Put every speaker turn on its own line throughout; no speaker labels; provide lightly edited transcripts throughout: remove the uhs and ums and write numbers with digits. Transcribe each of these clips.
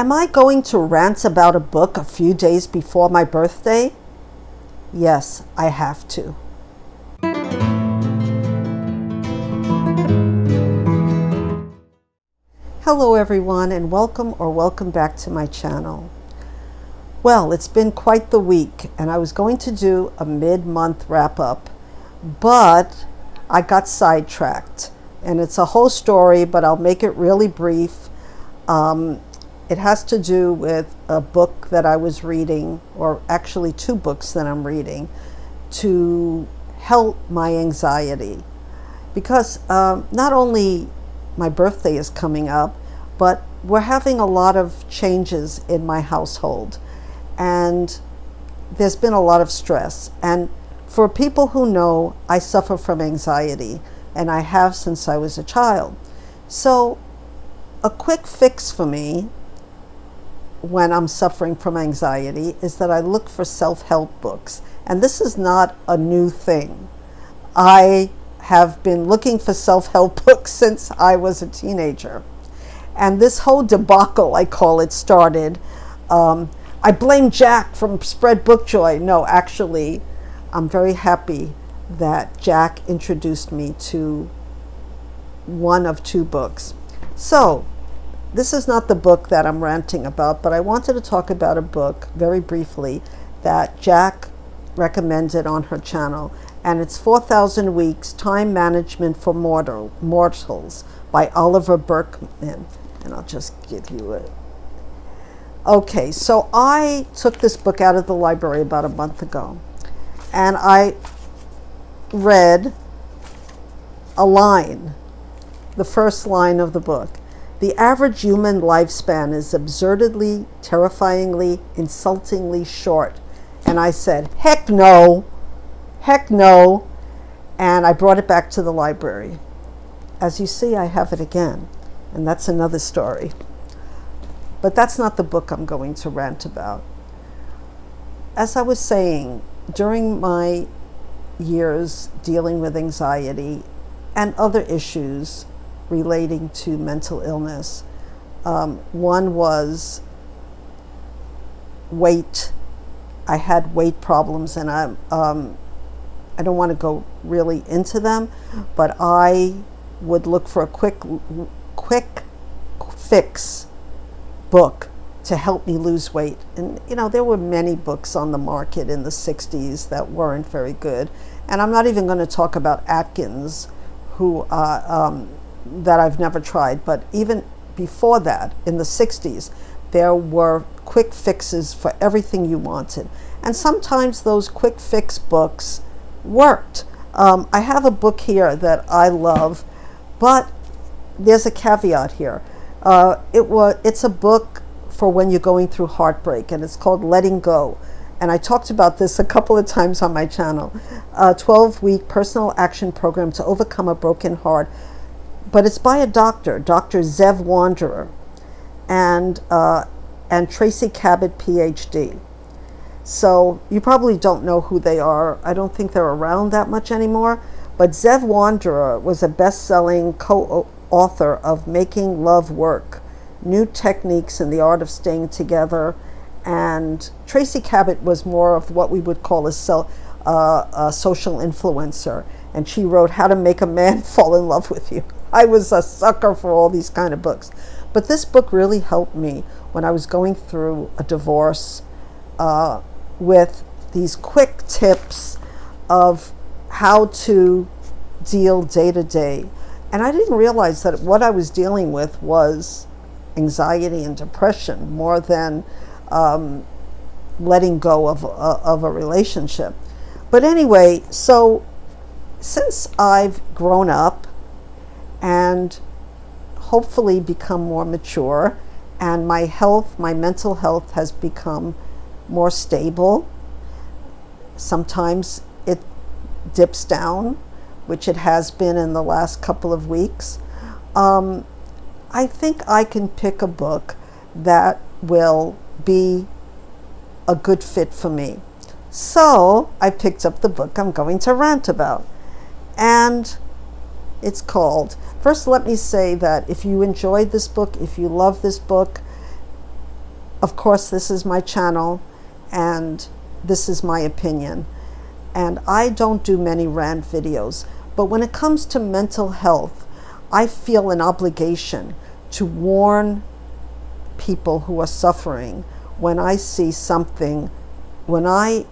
Am I going to rant about a book a few days before my birthday? Yes, I have to. Hello everyone, and welcome back to my channel. Well, it's been quite the week, and I was going to do a mid-month wrap-up, but I got sidetracked, and it's a whole story, but I'll make it really brief. It has to do with a book that I was reading, or actually two books that I'm reading, to help my anxiety. Because not only my birthday is coming up, but we're having a lot of changes in my household. And there's been a lot of stress. And for people who know, I suffer from anxiety, and I have since I was a child. So a quick fix for me when I'm suffering from anxiety is that I look for self-help books. And this is not a new thing. I have been looking for self-help books since I was a teenager. And this whole debacle, I call it, started. I blame Jack from Spread Book Joy. No, actually, I'm very happy that Jack introduced me to one of two books. So, this is not the book that I'm ranting about, but I wanted to talk about a book very briefly that Jack recommended on her channel. And it's 4,000 Weeks, Time Management for Mortals by Oliver Burkeman. And I'll just give you it. Okay, so I took this book out of the library about a month ago, and I read a line, the first line of the book. The average human lifespan is absurdly, terrifyingly, insultingly short. And I said, heck no, and I brought it back to the library. As you see, I have it again, and that's another story. But that's not the book I'm going to rant about. As I was saying, during my years dealing with anxiety and other issues relating to mental illness, one was weight. I had weight problems, and I don't want to go really into them, but I would look for a quick fix book to help me lose weight. And there were many books on the market in the 60s that weren't very good. And I'm not even going to talk about Atkins, who that I've never tried, but even before that, in the 60s, there were quick fixes for everything you wanted. And sometimes those quick fix books worked. I have a book here that I love, but there's a caveat here. It's a book for when you're going through heartbreak, and it's called Letting Go. And I talked about this a couple of times on my channel. A 12-week personal action program to overcome a broken heart. But it's by a doctor, Dr.Zev Wanderer, and Tracy Cabot, PhD. So you probably don't know who they are. I don't think they're around that much anymore. But Zev Wanderer was a best-selling co-author of Making Love Work, New Techniques in the Art of Staying Together. And Tracy Cabot was more of what we would call a social influencer. And she wrote How to Make a Man Fall in Love with You. I was a sucker for all these kind of books. But this book really helped me when I was going through a divorce, with these quick tips of how to deal day to day. And I didn't realize that what I was dealing with was anxiety and depression more than letting go of a relationship. But anyway, so since I've grown up and hopefully become more mature, and my mental health has become more stable. Sometimes it dips down, which it has been in the last couple of weeks. I think I can pick a book that will be a good fit for me. So I picked up the book I'm going to rant about. And it's called, first let me say that if you enjoyed this book, if you love this book, of course, this is my channel, and this is my opinion. And I don't do many rant videos, but when it comes to mental health, I feel an obligation to warn people who are suffering when I see something, when I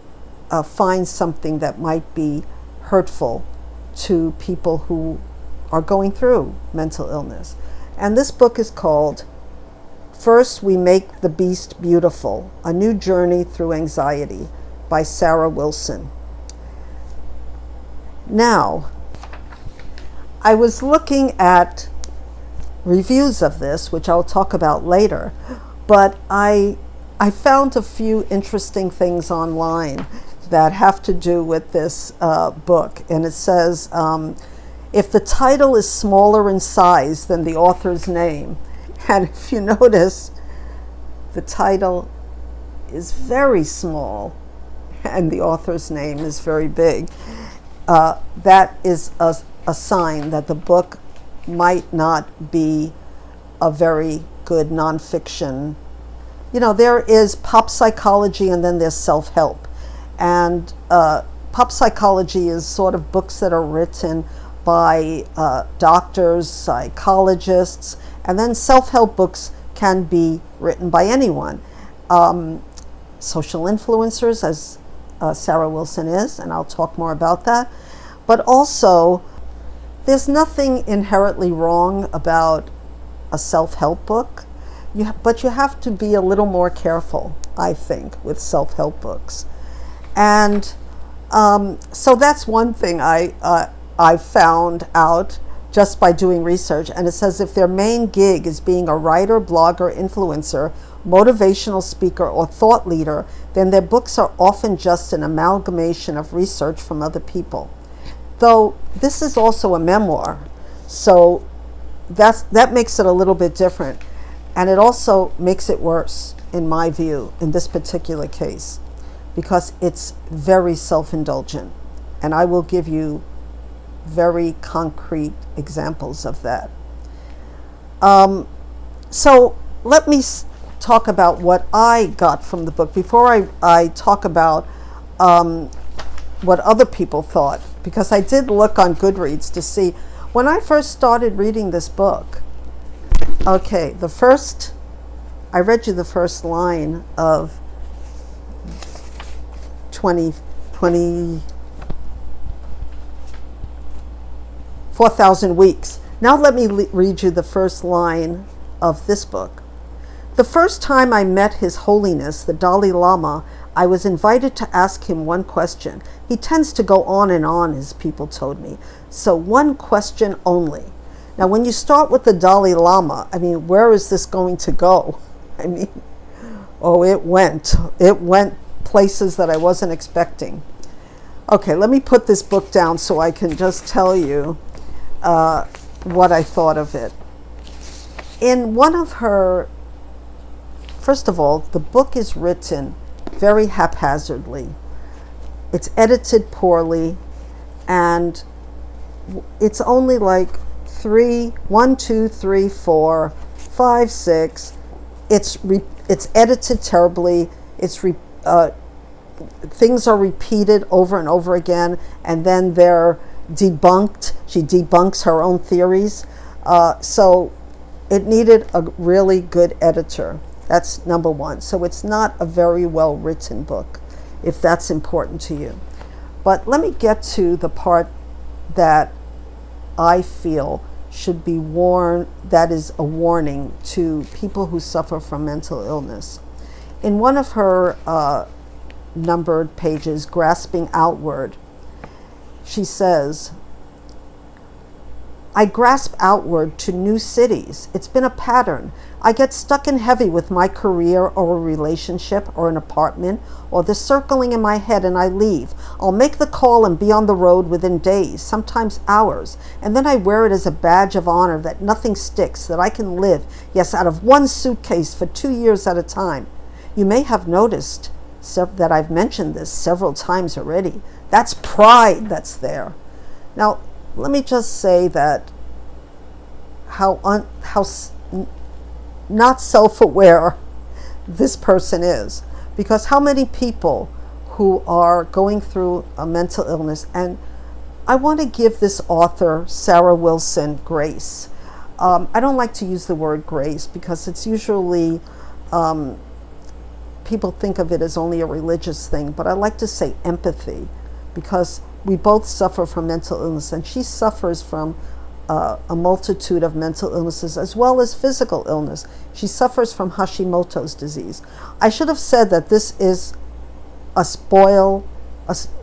find something that might be hurtful to people who are going through mental illness. And this book is called First We Make the Beast Beautiful, A New Journey Through Anxiety by Sarah Wilson. Now, I was looking at reviews of this, which I'll talk about later, but I found a few interesting things online that have to do with this book. And it says, if the title is smaller in size than the author's name, and if you notice, the title is very small and the author's name is very big, that is a sign that the book might not be a very good nonfiction. You know, there is pop psychology and then there's self-help. And pop psychology is sort of books that are written by doctors, psychologists, and then self-help books can be written by anyone. Social influencers, as Sarah Wilson is, and I'll talk more about that. But also, there's nothing inherently wrong about a self-help book, but you have to be a little more careful, I think, with self-help books. And so that's one thing I found out just by doing research. And it says if their main gig is being a writer, blogger, influencer, motivational speaker, or thought leader, then their books are often just an amalgamation of research from other people. Though this is also a memoir, so that makes it a little bit different. And it also makes it worse, in my view, in this particular case, because it's very self-indulgent. And I will give you very concrete examples of that. So let me talk about what I got from the book before I talk about what other people thought, because I did look on Goodreads to see when I first started reading this book. Okay, I read you the first line of 4,000 Weeks. Now let me read you the first line of this book. The first time I met His Holiness, the Dalai Lama, I was invited to ask him one question. He tends to go on and on, his people told me. So one question only. Now, when you start with the Dalai Lama, I mean, where is this going to go? I mean, oh, it went places that I wasn't expecting. Okay, let me put this book down so I can just tell you what I thought of it. In one of her, first of all, the book is written very haphazardly. It's edited poorly, and it's only like 1, 2, 3, 4, 5, 6. It's edited terribly. Things are repeated over and over again, and then they're debunked. She debunks her own theories. So it needed a really good editor. That's number one. So it's not a very well written book, if that's important to you. But let me get to the part that I feel should be that is a warning to people who suffer from mental illness. In one of her numbered pages, Grasping Outward, she says, I grasp outward to new cities. It's been a pattern. I get stuck in heavy with my career or a relationship or an apartment or the circling in my head, and I leave. I'll make the call and be on the road within days, sometimes hours, and then I wear it as a badge of honor that nothing sticks, that I can live, yes, out of one suitcase for 2 years at a time. You may have noticed that I've mentioned this several times already. That's pride that's there. Now, let me just say that how not self-aware this person is. Because how many people who are going through a mental illness, and I want to give this author, Sarah Wilson, grace. I don't like to use the word grace because it's usually, people think of it as only a religious thing, but I like to say empathy, because we both suffer from mental illness, and she suffers from a multitude of mental illnesses as well as physical illness. She suffers from Hashimoto's disease. I should have said that this is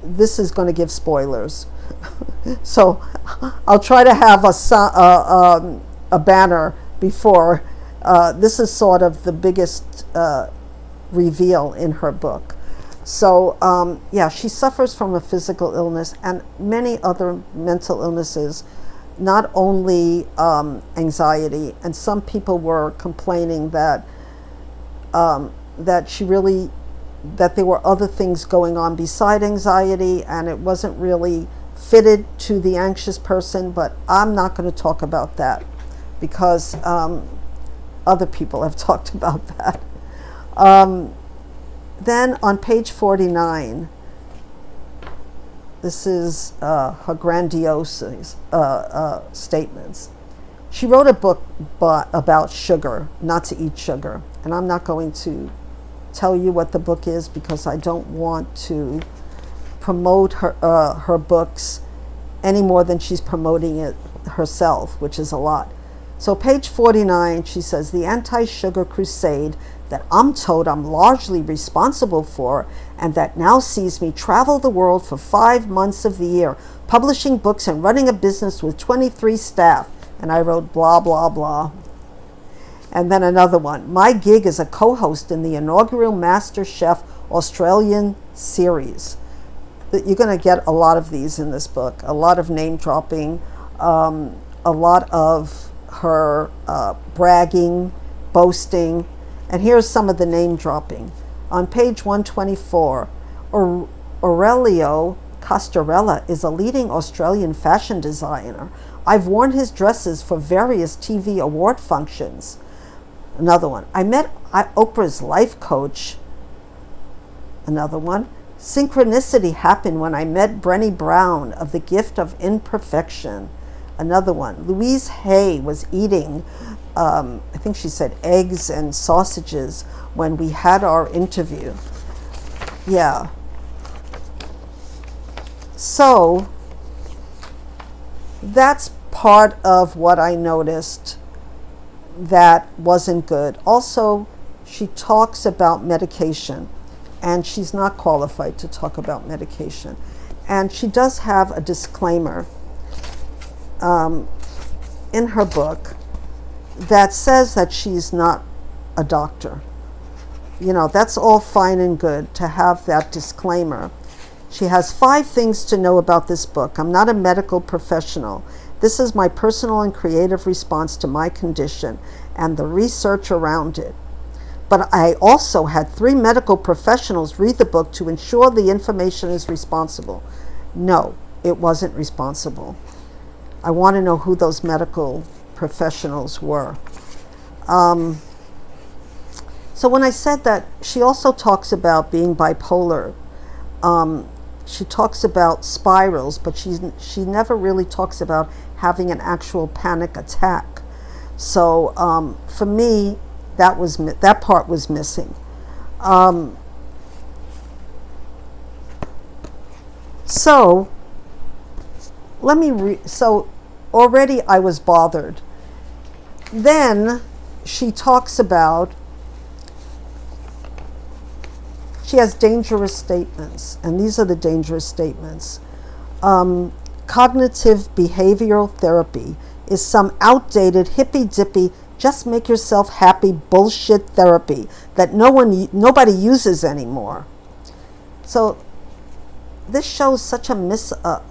this is going to give spoilers. So I'll try to have a banner before. This is sort of the biggest reveal in her book. So yeah, she suffers from a physical illness and many other mental illnesses, not only anxiety. And some people were complaining that that there were other things going on beside anxiety, and it wasn't really fitted to the anxious person. But I'm not going to talk about that because other people have talked about that. Then on page 49, this is her grandiose statements. She wrote a book about sugar, not to eat sugar. And I'm not going to tell you what the book is because I don't want to promote her books any more than she's promoting it herself, which is a lot. So page 49, she says, the anti-sugar crusade that I'm told I'm largely responsible for, and that now sees me travel the world for 5 months of the year, publishing books and running a business with 23 staff. And I wrote blah, blah, blah. And then another one. My gig as a co-host in the inaugural MasterChef Australian series. You're going to get a lot of these in this book. A lot of name dropping, a lot of her bragging, boasting. And here's some of the name dropping. On page 124, Aurelio Castorella is a leading Australian fashion designer. I've worn his dresses for various TV award functions. Another one. I met Oprah's life coach. Another one. Synchronicity happened when I met Brené Brown of The Gift of Imperfection. Another one. Louise Hay was eating, I think she said eggs and sausages when we had our interview. Yeah. So that's part of what I noticed that wasn't good. Also, she talks about medication, and she's not qualified to talk about medication. And she does have a disclaimer in her book that says that she's not a doctor. You know, that's all fine and good to have that disclaimer. She has 5 things to know about this book. I'm not a medical professional. This is my personal and creative response to my condition and the research around it. But I also had 3 medical professionals read the book to ensure the information is responsible. No, it wasn't responsible. I want to know who those medical professionals were. So when I said that, she also talks about being bipolar. She talks about spirals, but she never really talks about having an actual panic attack. So for me, that part was missing. So let me so already I was bothered. Then she talks about, she has dangerous statements, and these are the dangerous statements. Cognitive behavioral therapy is some outdated, hippy-dippy, just make yourself happy bullshit therapy that nobody uses anymore. So this shows such a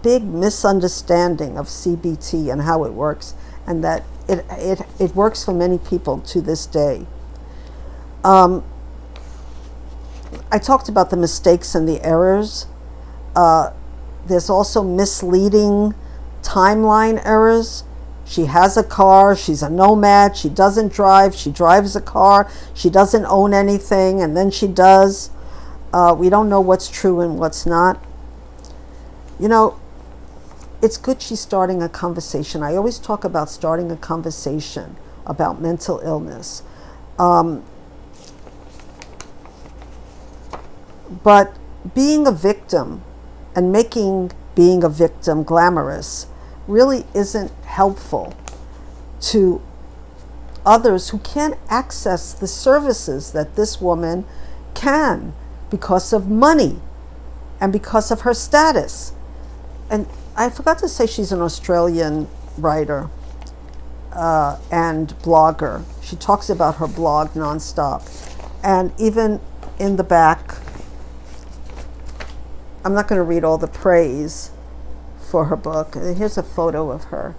big misunderstanding of CBT and how it works, and that it works for many people to this day. I talked about the mistakes and the errors. There's also misleading timeline errors. She has a car, she's a nomad, she doesn't drive, she drives a car, she doesn't own anything, and then she does. We don't know what's true and what's not. You know, it's good she's starting a conversation. I always talk about starting a conversation about mental illness. But being a victim and making being a victim glamorous really isn't helpful to others who can't access the services that this woman can because of money and because of her status. And I forgot to say she's an Australian writer and blogger. She talks about her blog nonstop. And even in the back, I'm not going to read all the praise for her book. Here's a photo of her.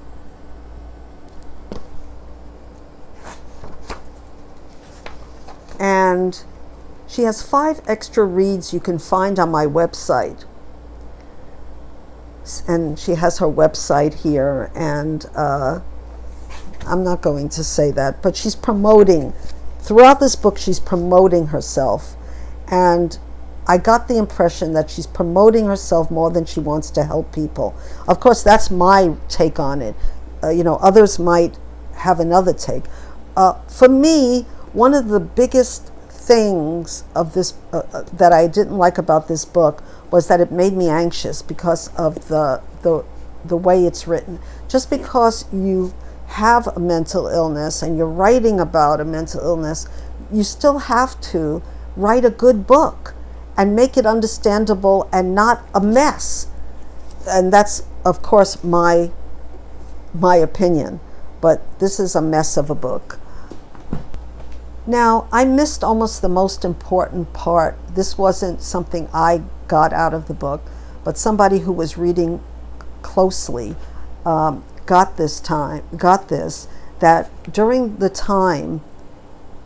And she has 5 extra reads you can find on my website. And she has her website here, and I'm not going to say that, but she's promoting, throughout this book, she's promoting herself. And I got the impression that she's promoting herself more than she wants to help people. Of course, that's my take on it. Others might have another take. For me, one of the biggest things of this that I didn't like about this book was that it made me anxious because of the way it's written. Just because you have a mental illness and you're writing about a mental illness, you still have to write a good book and make it understandable and not a mess. And that's, of course, my opinion. But this is a mess of a book. Now, I missed almost the most important part. This wasn't something I got out of the book, but somebody who was reading closely got this, that during the time,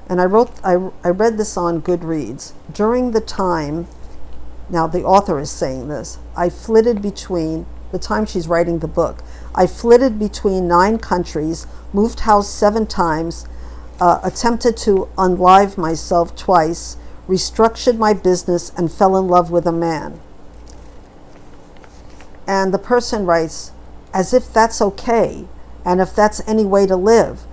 and I read this on Goodreads, during the time, now the author is saying this, I flitted between, the time she's writing the book, I flitted between 9 countries, moved house 7 times, attempted to unlive myself twice, restructured my business, and fell in love with a man. And the person writes, as if that's okay, and if that's any way to live.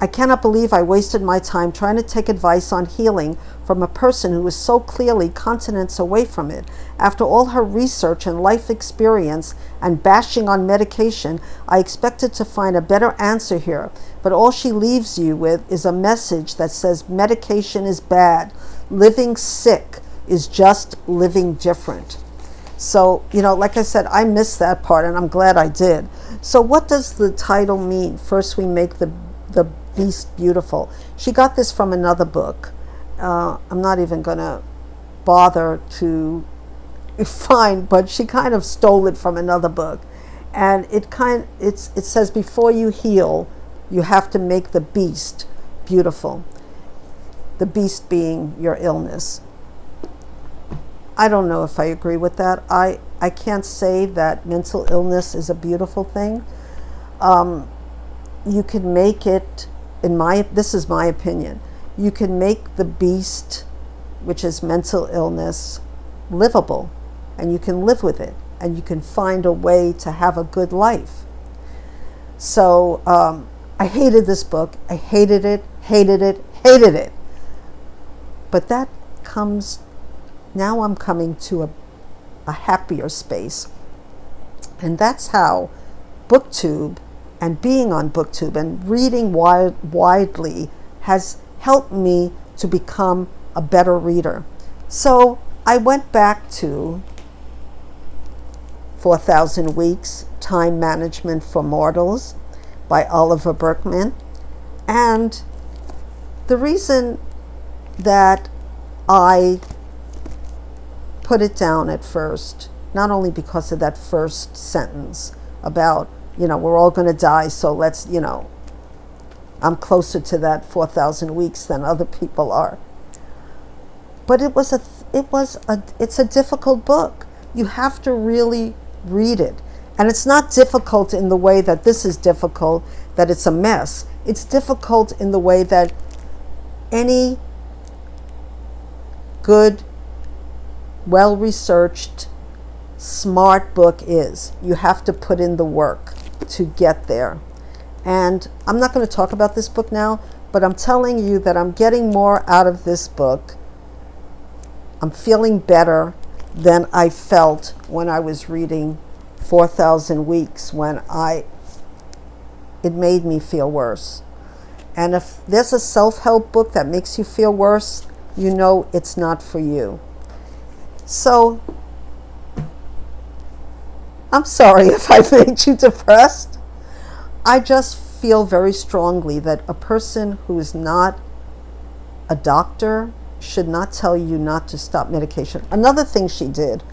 I cannot believe I wasted my time trying to take advice on healing from a person who was so clearly continents away from it. After all her research and life experience and bashing on medication, I expected to find a better answer here. But all she leaves you with is a message that says medication is bad. Living sick is just living different. So, like I said, I missed that part, and I'm glad I did. So what does the title mean? First, we make the beast beautiful. She got this from another book. I'm not even going to bother to find, but she kind of stole it from another book. And it says, before you heal, you have to make the beast beautiful. The beast being your illness. I don't know if I agree with that. I can't say that mental illness is a beautiful thing. You can make it, this is my opinion, you can make the beast, which is mental illness, livable, and you can live with it, and you can find a way to have a good life. So I hated this book. I hated it. But that comes, now I'm coming to a happier space. And that's how Booktube and being on Booktube and reading widely has helped me to become a better reader. So I went back to 4,000 Weeks, Time Management for Mortals by Oliver Burkeman. And the reason that I put it down at first, not only because of that first sentence about, we're all going to die, so let's, I'm closer to that 4,000 weeks than other people are. But it's a difficult book. You have to really read it. And it's not difficult in the way that this is difficult, that it's a mess. It's difficult in the way that any good, well-researched, smart book is. You have to put in the work to get there. And I'm not going to talk about this book now, but I'm telling you that I'm getting more out of this book. I'm feeling better than I felt when I was reading 4,000 Weeks, when it made me feel worse. And if there's a self-help book that makes you feel worse, you know it's not for you. So, I'm sorry if I made you depressed. I just feel very strongly that a person who is not a doctor should not tell you not to stop medication. Another thing she did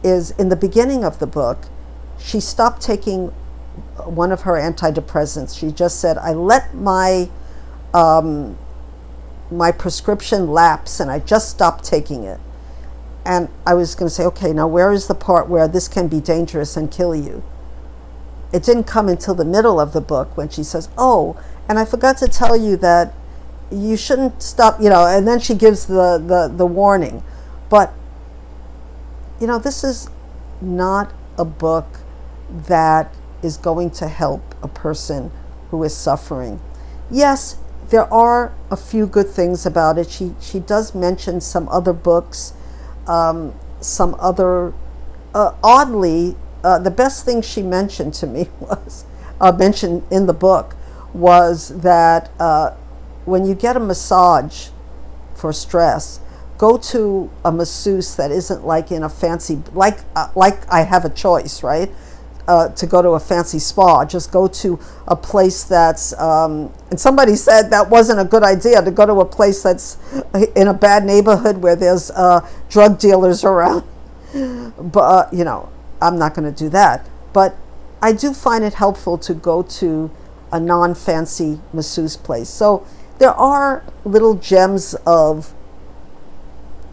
is in the beginning of the book, she stopped taking one of her antidepressants. She just said, I let my prescription lapse and I just stopped taking it. And I was going to say, okay, now where is the part where this can be dangerous and kill you? It didn't come until the middle of the book when she says, oh, and I forgot to tell you that you shouldn't stop, and then she gives the warning. But, this is not a book that is going to help a person who is suffering. Yes, there are a few good things about it. She does mention some other books, some other, oddly, the best thing she mentioned to me was, mentioned in the book, was that when you get a massage for stress, go to a masseuse that isn't like in a fancy, like I have a choice, right? To go to a fancy spa. Just go to a place that's, and somebody said that wasn't a good idea to go to a place that's in a bad neighborhood where there's drug dealers around. But, I'm not going to do that. But I do find it helpful to go to a non-fancy masseuse place. So there are little gems of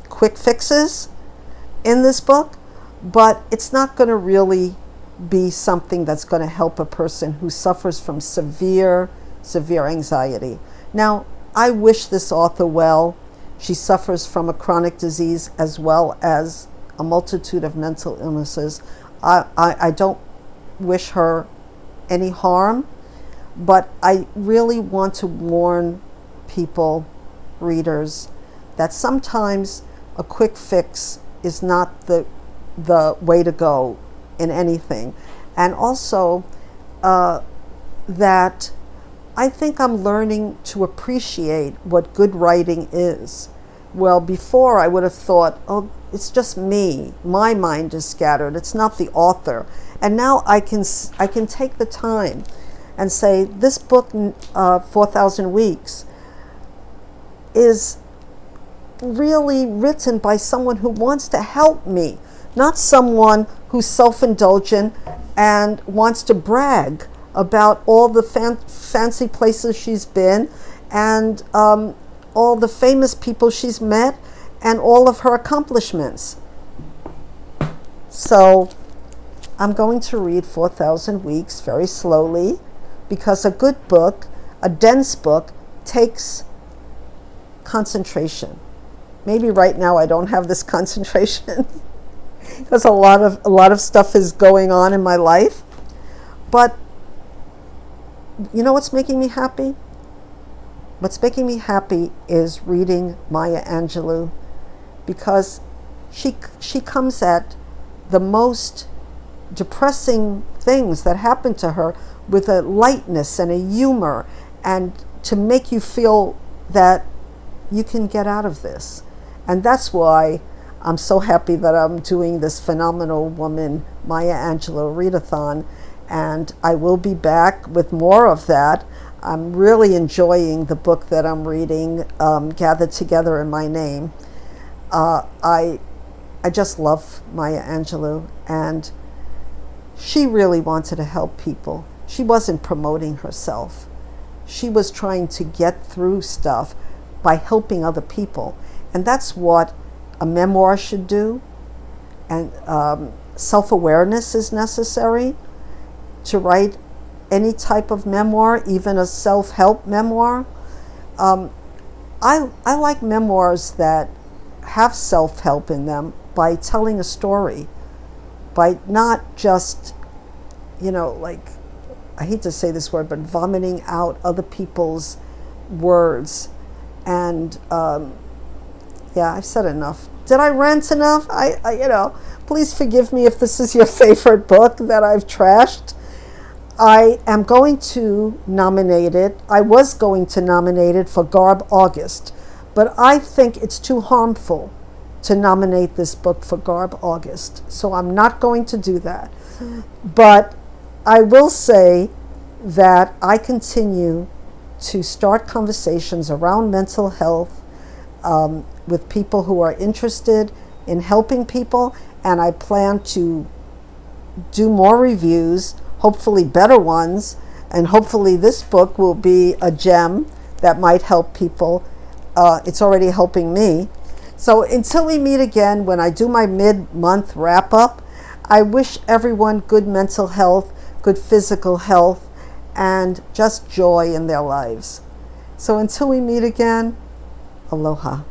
quick fixes in this book, but it's not going to really be something that's going to help a person who suffers from severe anxiety. Now, I wish this author well. She suffers from a chronic disease as well as a multitude of mental illnesses. I don't wish her any harm, but I really want to warn people, readers, that sometimes a quick fix is not the way to go in anything. And also that I think I'm learning to appreciate what good writing is. Well, before I would have thought, oh, it's just me. My mind is scattered. It's not the author. And now I can take the time and say, this book, 4,000 Weeks, is really written by someone who wants to help me, not someone who's self-indulgent and wants to brag about all the fancy places she's been and all the famous people she's met and all of her accomplishments. So I'm going to read 4,000 Weeks very slowly, because a good book, a dense book, takes concentration. Maybe right now I don't have this concentration because a lot of stuff is going on in my life. But you know what's making me happy? What's making me happy is reading Maya Angelou, because she comes at the most depressing things that happen to her with a lightness and a humor, and to make you feel that you can get out of this. And that's why I'm so happy that I'm doing this Phenomenal Woman Maya Angelou readathon, and I will be back with more of that. I'm really enjoying the book that I'm reading, Gathered Together in My Name. I just love Maya Angelou, and she really wanted to help people. She wasn't promoting herself. She was trying to get through stuff by helping other people. And that's what a memoir should do. And self-awareness is necessary to write any type of memoir, even a self-help memoir. I like memoirs that have self-help in them by telling a story, by not just, like, I hate to say this word, but vomiting out other people's words. And yeah, I've said enough. Did I rant enough? Please forgive me if this is your favorite book that I've trashed. I am going to nominate it. I was going to nominate it for Garb August, but I think it's too harmful to nominate this book for Garb August. So I'm not going to do that. But I will say that I continue to start conversations around mental health with people who are interested in helping people, and I plan to do more reviews, hopefully better ones, and hopefully this book will be a gem that might help people. It's already helping me. So until we meet again, when I do my mid-month wrap-up, I wish everyone good mental health, good physical health, and just joy in their lives. So until we meet again, aloha.